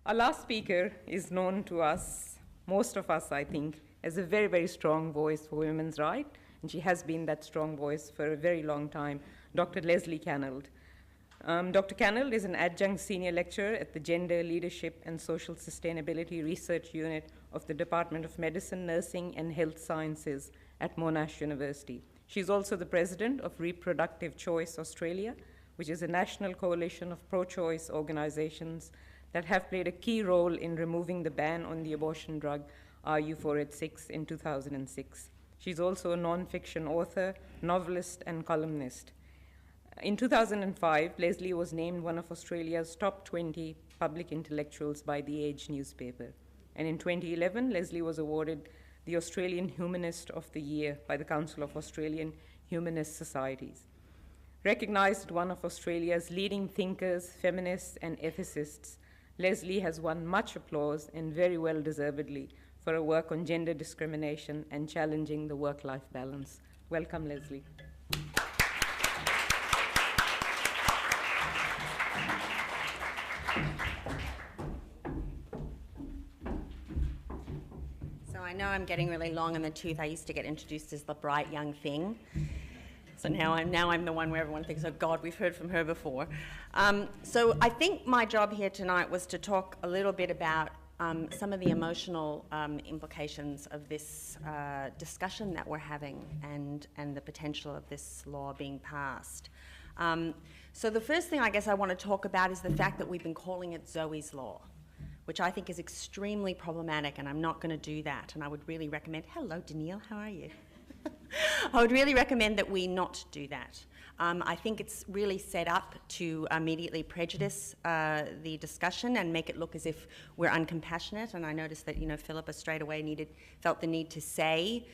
Our last speaker is known to us, most of us, I think, as a very, very strong voice for women's rights, and she has been that strong voice for a very long time, Dr. Leslie Cannold. Dr. Cannold is an adjunct senior lecturer at the Gender, Leadership, and Social Sustainability Research Unit of the Department of Medicine, Nursing, and Health Sciences at Monash University. She's also the president of Reproductive Choice Australia, which is a national coalition of pro-choice organizations that have played a key role in removing the ban on the abortion drug RU486 in 2006. She's also a non-fiction author, novelist, and columnist. In 2005, Leslie was named one of Australia's top 20 public intellectuals by The Age newspaper. And in 2011, Leslie was awarded the Australian Humanist of the Year by the Council of Australian Humanist Societies. Recognized one of Australia's leading thinkers, feminists, and ethicists, Leslie has won much applause, and very well deservedly, for her work on gender discrimination and challenging the work-life balance. Welcome, Leslie. So I know I'm getting really long in the tooth. I used to get introduced as the bright young thing. So now I'm the one where everyone thinks, oh God, we've heard from her before. So I think my job here tonight was to talk a little bit about some of the emotional implications of this discussion that we're having and the potential of this law being passed. So the first thing I guess I want to talk about is the fact that we've been calling it Zoe's Law, which I think is extremely problematic, and I'm not going to do that. And I would really recommend, hello Danielle, how are you? I would really recommend that we not do that. I think it's really set up to immediately prejudice the discussion and make it look as if we're uncompassionate. And I noticed that, Philippa straight away felt the need to say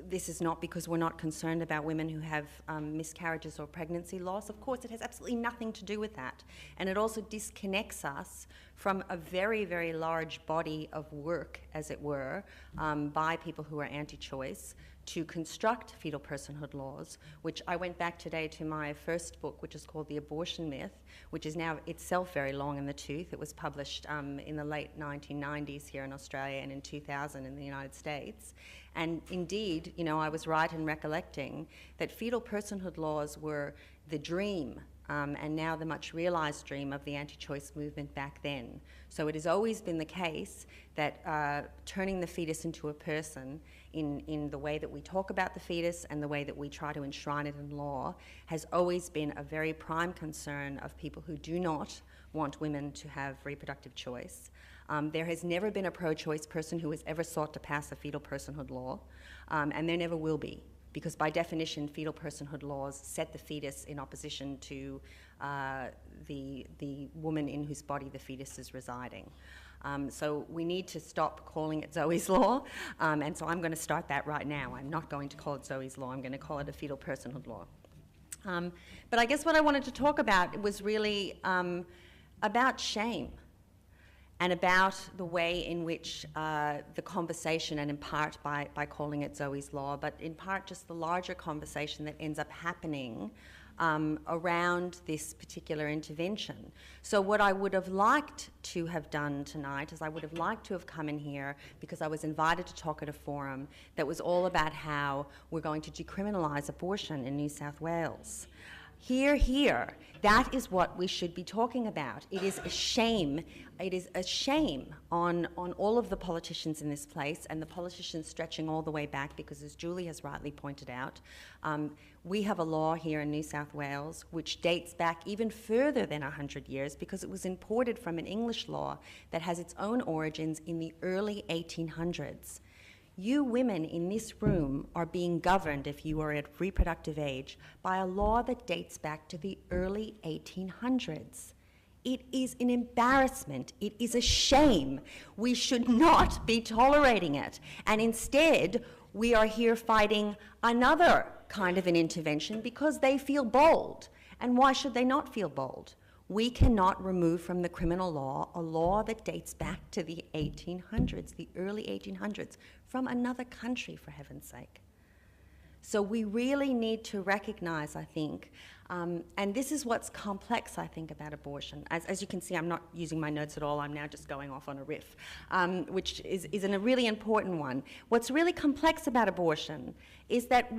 this is not because we're not concerned about women who have miscarriages or pregnancy loss. Of course, it has absolutely nothing to do with that. And it also disconnects us from a very, very large body of work, as it were, by people who are anti-choice, to construct fetal personhood laws, which I went back today to my first book, which is called The Abortion Myth, which is now itself very long in the tooth. It was published in the late 1990s here in Australia and in 2000 in the United States. And indeed, I was right in recollecting that fetal personhood laws were the dream and now the much realized dream of the anti-choice movement back then. So it has always been the case that turning the fetus into a person in the way that we talk about the fetus and the way that we try to enshrine it in law has always been a very prime concern of people who do not want women to have reproductive choice. There has never been a pro-choice person who has ever sought to pass a fetal personhood law, and there never will be, because by definition, fetal personhood laws set the fetus in opposition to the woman in whose body the fetus is residing. So we need to stop calling it Zoe's Law, and so I'm going to start that right now. I'm not going to call it Zoe's Law. I'm going to call it a fetal personhood law. But I guess what I wanted to talk about was really about shame and about the way in which the conversation, and in part by calling it Zoe's Law, but in part just the larger conversation that ends up happening around this particular intervention. So what I would have liked to have done tonight is I would have liked to have come in here because I was invited to talk at a forum that was all about how we're going to decriminalise abortion in New South Wales. Here, that is what we should be talking about. It is a shame. It is a shame on all of the politicians in this place, and the politicians stretching all the way back, because as Julie has rightly pointed out, we have a law here in New South Wales which dates back even further than 100 years, because it was imported from an English law that has its own origins in the early 1800s. You women in this room are being governed, if you are at reproductive age, by a law that dates back to the early 1800s. It is an embarrassment. It is a shame. We should not be tolerating it. And instead, we are here fighting another kind of an intervention because they feel bold. And why should they not feel bold? We cannot remove from the criminal law a law that dates back to the 1800s, the early 1800s, from another country, for heaven's sake. So we really need to recognize, I think, and this is what's complex, I think, about abortion. As you can see, I'm not using my notes at all. I'm now just going off on a riff, which is a really important one. What's really complex about abortion is that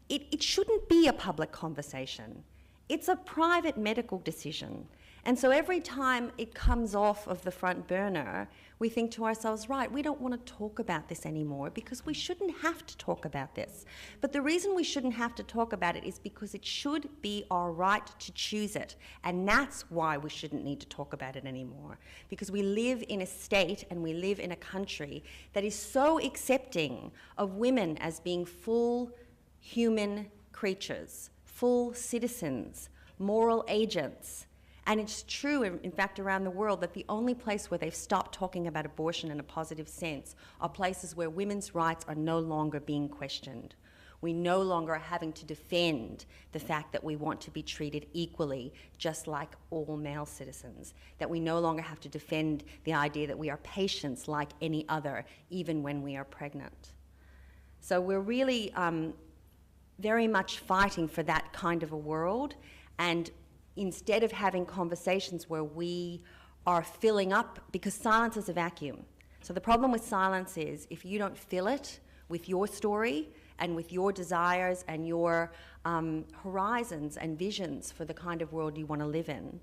it shouldn't be a public conversation. It's a private medical decision. And so every time it comes off of the front burner, we think to ourselves, right, we don't want to talk about this anymore because we shouldn't have to talk about this. But the reason we shouldn't have to talk about it is because it should be our right to choose it. And that's why we shouldn't need to talk about it anymore. Because we live in a state and we live in a country that is so accepting of women as being full human creatures, full citizens, moral agents. And it's true, in fact, around the world that the only place where they've stopped talking about abortion in a positive sense are places where women's rights are no longer being questioned. We no longer are having to defend the fact that we want to be treated equally, just like all male citizens, that we no longer have to defend the idea that we are patients like any other, even when we are pregnant. So we're really very much fighting for that kind of a world, and instead of having conversations where we are filling up, because silence is a vacuum. So the problem with silence is if you don't fill it with your story and with your desires and your horizons and visions for the kind of world you want to live in,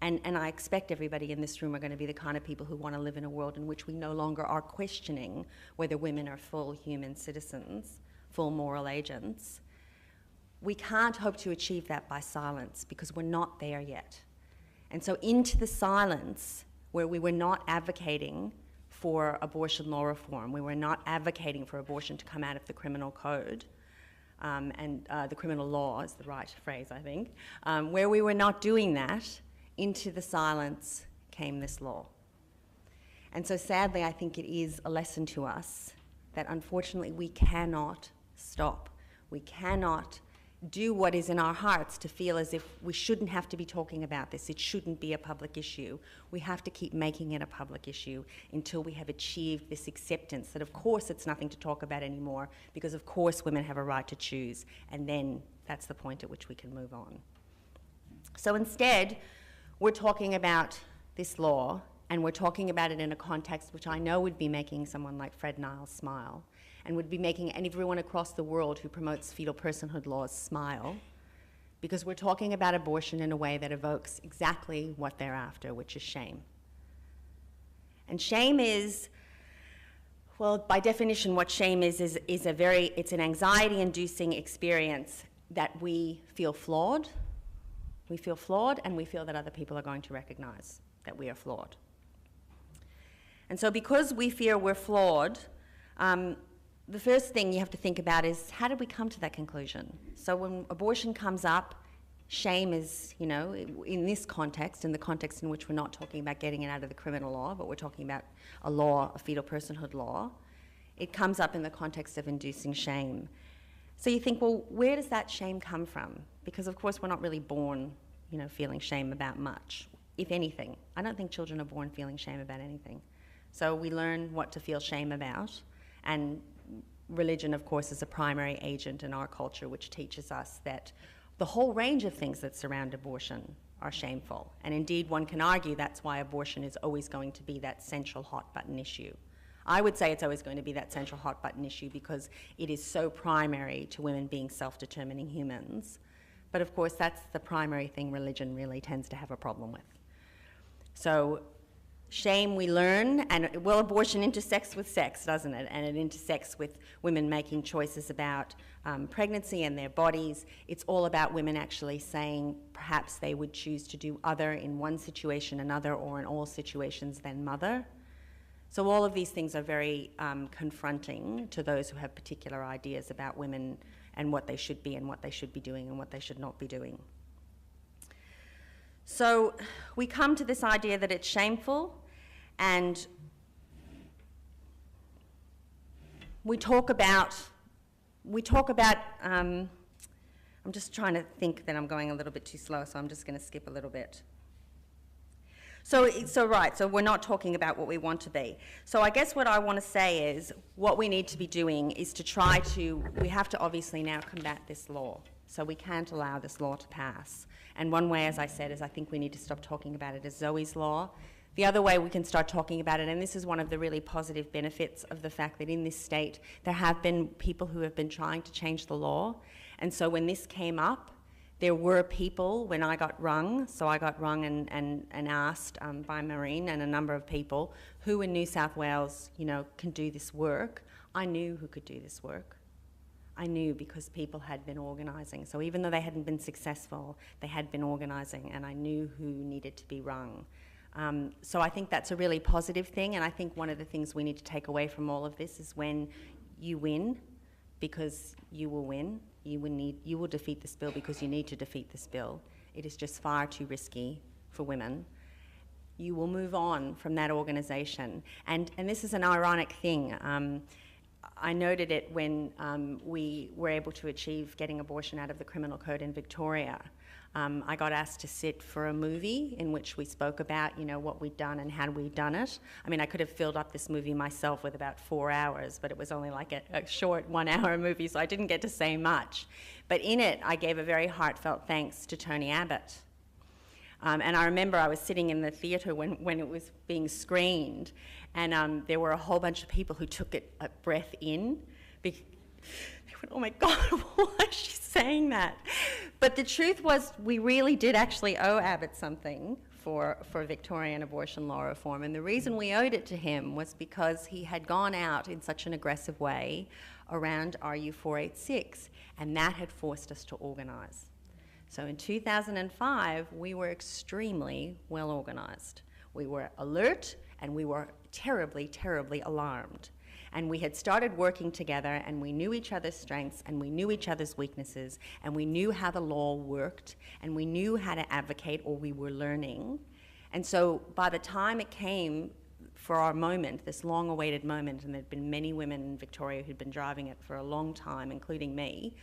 and I expect everybody in this room are going to be the kind of people who want to live in a world in which we no longer are questioning whether women are full human citizens, full moral agents. We can't hope to achieve that by silence because we're not there yet. And so into the silence where we were not advocating for abortion law reform, we were not advocating for abortion to come out of the criminal code, and the criminal law is the right phrase, I think, where we were not doing that, into the silence came this law. And so sadly, I think it is a lesson to us that unfortunately we cannot stop. We cannot do what is in our hearts to feel as if we shouldn't have to be talking about this. It shouldn't be a public issue. We have to keep making it a public issue until we have achieved this acceptance that of course it's nothing to talk about anymore because of course women have a right to choose, and then that's the point at which we can move on. So instead, we're talking about this law, and we're talking about it in a context which I know would be making someone like Fred Niles smile, and would be making everyone across the world who promotes fetal personhood laws smile, because we're talking about abortion in a way that evokes exactly what they're after, which is shame. And shame is, well, by definition, what shame is it's an anxiety-inducing experience that we feel flawed. We feel flawed, and we feel that other people are going to recognize that we are flawed. And so because we fear we're flawed, the first thing you have to think about is, how did we come to that conclusion? So when abortion comes up, shame is, you know, in this context, in the context in which we're not talking about getting it out of the criminal law, but we're talking about a law, a fetal personhood law, it comes up in the context of inducing shame. So you think, well, where does that shame come from? Because of course we're not really born, you know, feeling shame about much, if anything. I don't think children are born feeling shame about anything. So we learn what to feel shame about, and religion, of course, is a primary agent in our culture which teaches us that the whole range of things that surround abortion are shameful. And indeed, one can argue that's why abortion is always going to be that central hot button issue. I would say it's always going to be that central hot button issue because it is so primary to women being self-determining humans. But of course, that's the primary thing religion really tends to have a problem with. So shame we learn, and well, abortion intersects with sex, doesn't it? And it intersects with women making choices about pregnancy and their bodies. It's all about women actually saying perhaps they would choose to do other in one situation, another, or in all situations than mother. So all of these things are very confronting to those who have particular ideas about women and what they should be and what they should be doing and what they should not be doing. So we come to this idea that it's shameful, and we talk about, I'm just trying to think that I'm going a little bit too slow, so I'm just going to skip a little bit. So we're not talking about what we want to be. So I guess what I want to say is what we need to be doing is to try to, we have to obviously now combat this law. So we can't allow this law to pass. And one way, as I said, is I think we need to stop talking about it as Zoe's law. The other way we can start talking about it, and this is one of the really positive benefits of the fact that in this state there have been people who have been trying to change the law. And so when this came up, there were people, when I got rung, so I got rung and asked by Maureen and a number of people who in New South Wales, you know, can do this work. I knew who could do this work. I knew because people had been organising. So even though they hadn't been successful, they had been organising, and I knew who needed to be rung. So I think that's a really positive thing, and I think one of the things we need to take away from all of this is when you win, because you will win, you will defeat this bill because you need to defeat this bill. It is just far too risky for women. You will move on from that organisation. And this is an ironic thing. I noted it when we were able to achieve getting abortion out of the criminal code in Victoria. I got asked to sit for a movie in which we spoke about, you know, what we'd done and how we'd done it. I mean, I could have filled up this movie myself with about 4 hours, but it was only like a short 1 hour movie, so I didn't get to say much. But in it, I gave a very heartfelt thanks to Tony Abbott. And I remember I was sitting in the theatre when it was being screened, and there were a whole bunch of people who took a breath in. They went, oh my God, why is she saying that? But the truth was, we really did actually owe Abbott something for Victorian abortion law reform. And the reason we owed it to him was because he had gone out in such an aggressive way around RU 486, and that had forced us to organise. So in 2005, we were extremely well organised. We were alert, and we were terribly, terribly alarmed. And we had started working together, and we knew each other's strengths, and we knew each other's weaknesses, and we knew how the law worked, and we knew how to advocate, or we were learning. And so by the time it came for our moment, this long-awaited moment, and there'd been many women in Victoria who'd been driving it for a long time, including me,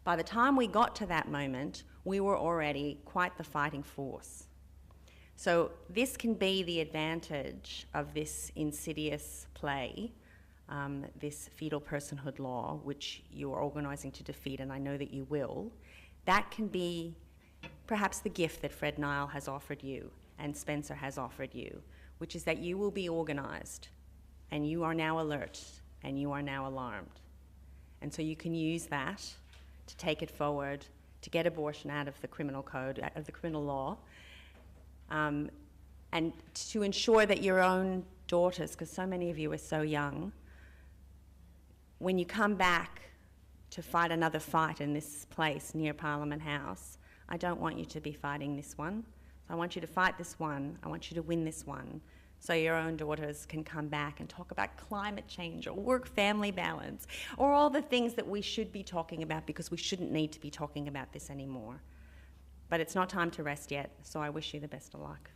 by the time we got to that moment, we were already quite the fighting force. So this can be the advantage of this insidious play, this fetal personhood law, which you are organising to defeat, and I know that you will. That can be perhaps the gift that Fred Nile has offered you and Spencer has offered you, which is that you will be organised, and you are now alert, and you are now alarmed. And so you can use that to take it forward, to get abortion out of the criminal code, out of the criminal law, and to ensure that your own daughters, because so many of you are so young, when you come back to fight another fight in this place near Parliament House, I don't want you to be fighting this one. So I want you to fight this one. I want you to win this one, so your own daughters can come back and talk about climate change or work-family balance or all the things that we should be talking about, because we shouldn't need to be talking about this anymore. But it's not time to rest yet, so I wish you the best of luck.